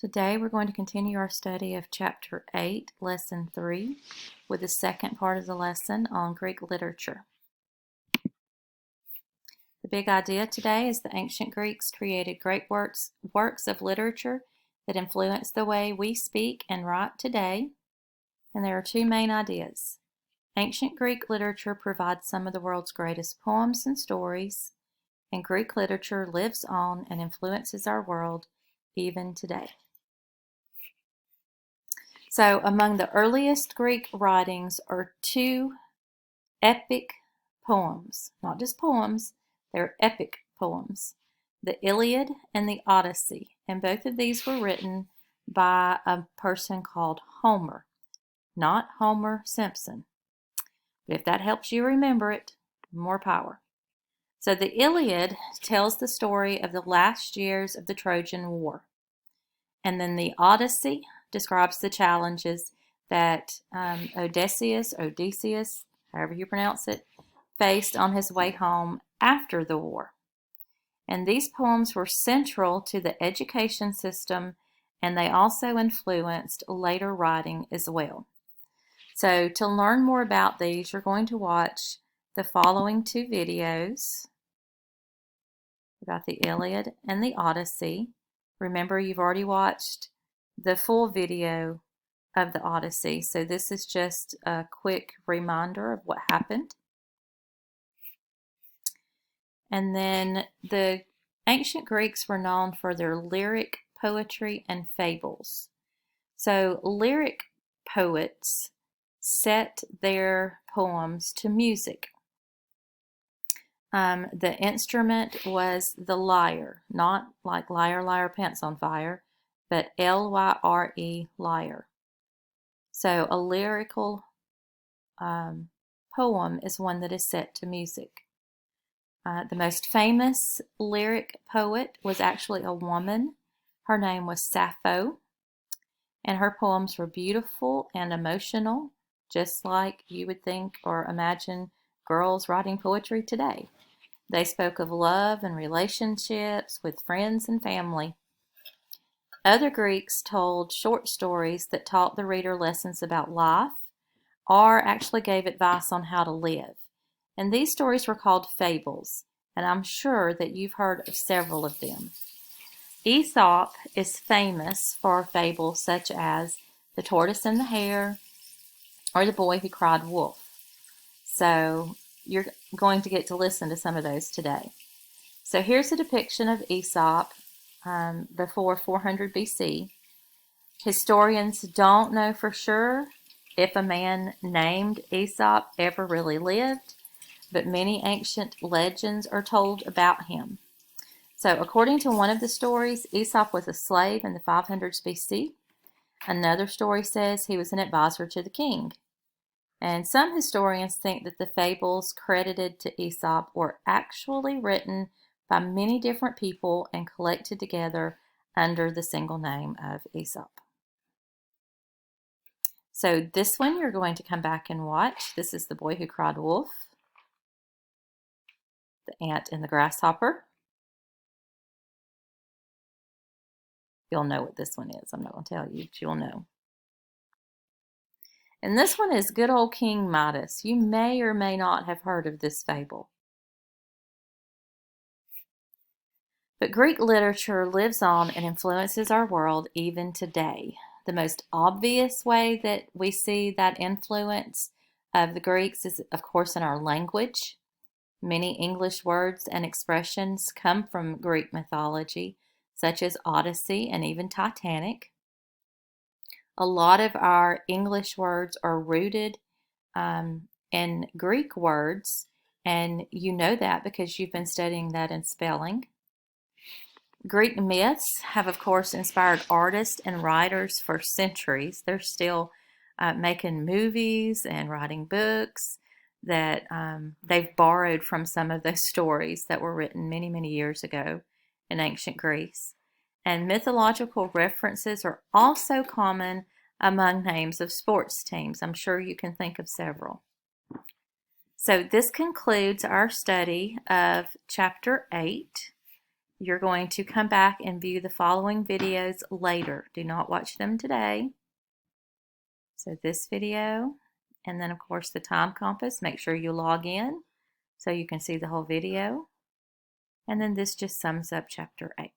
Today we're going to continue our study of Chapter 8, Lesson 3, with the second part of the lesson on Greek literature. The big idea today is the ancient Greeks created great works of literature that influence the way we speak and write today, and there are two main ideas. Ancient Greek literature provides some of the world's greatest poems and stories, and Greek literature lives on and influences our world even today. So among the earliest Greek writings are two epic poems, not just poems, they're epic poems, the Iliad and the Odyssey. And both of these were written by a person called Homer, not Homer Simpson. But if that helps you remember it, more power. So the Iliad tells the story of the last years of the Trojan War. And then the Odyssey describes the challenges that Odysseus, however you pronounce it, faced on his way home after the war. And these poems were central to the education system, and they also influenced later writing as well. So to learn more about these, you're going to watch the following two videos about the Iliad and the Odyssey. Remember, you've already watched the full video of the Odyssey, so this is just a quick reminder of what happened. And then the ancient Greeks were known for their lyric poetry and fables. So lyric poets set their poems to music. The instrument was the lyre, not like liar, liar, pants on fire, but L-Y-R-E, lyre. So a lyrical poem is one that is set to music. The most famous lyric poet was actually a woman. Her name was Sappho, and her poems were beautiful and emotional, just like you would think or imagine girls writing poetry today. They spoke of love and relationships with friends and family. Other Greeks told short stories that taught the reader lessons about life or actually gave advice on how to live. And these stories were called fables, and I'm sure that you've heard of several of them. Aesop is famous for fables such as The Tortoise and the Hare or The Boy Who Cried Wolf. So you're going to get to listen to some of those today. So here's a depiction of Aesop before 400 BC. Historians don't know for sure if a man named Aesop ever really lived, but many ancient legends are told about him. So according to one of the stories, Aesop was a slave in the 500s BC. Another story says he was an advisor to the king. And some historians think that the fables credited to Aesop were actually written by many different people and collected together under the single name of Aesop. So this one you're going to come back and watch. This is The Boy Who Cried Wolf, The Ant and the Grasshopper. You'll know what this one is. I'm not going to tell you, but you'll know. And this one is good old King Midas. You may or may not have heard of this fable. But Greek literature lives on and influences our world even today. The most obvious way that we see that influence of the Greeks is, of course, in our language. Many English words and expressions come from Greek mythology, such as Odyssey and even Titanic. A lot of our English words are rooted in Greek words, and you know that because you've been studying that in spelling. Greek myths have, of course, inspired artists and writers for centuries. They're still making movies and writing books that they've borrowed from some of those stories that were written many, many years ago in ancient Greece. And mythological references are also common among names of sports teams. I'm sure you can think of several. So this concludes our study of Chapter 8. You're going to come back and view the following videos later. Do not watch them today. So this video, and then of course the time compass. Make sure you log in so you can see the whole video. And then this just sums up chapter 8.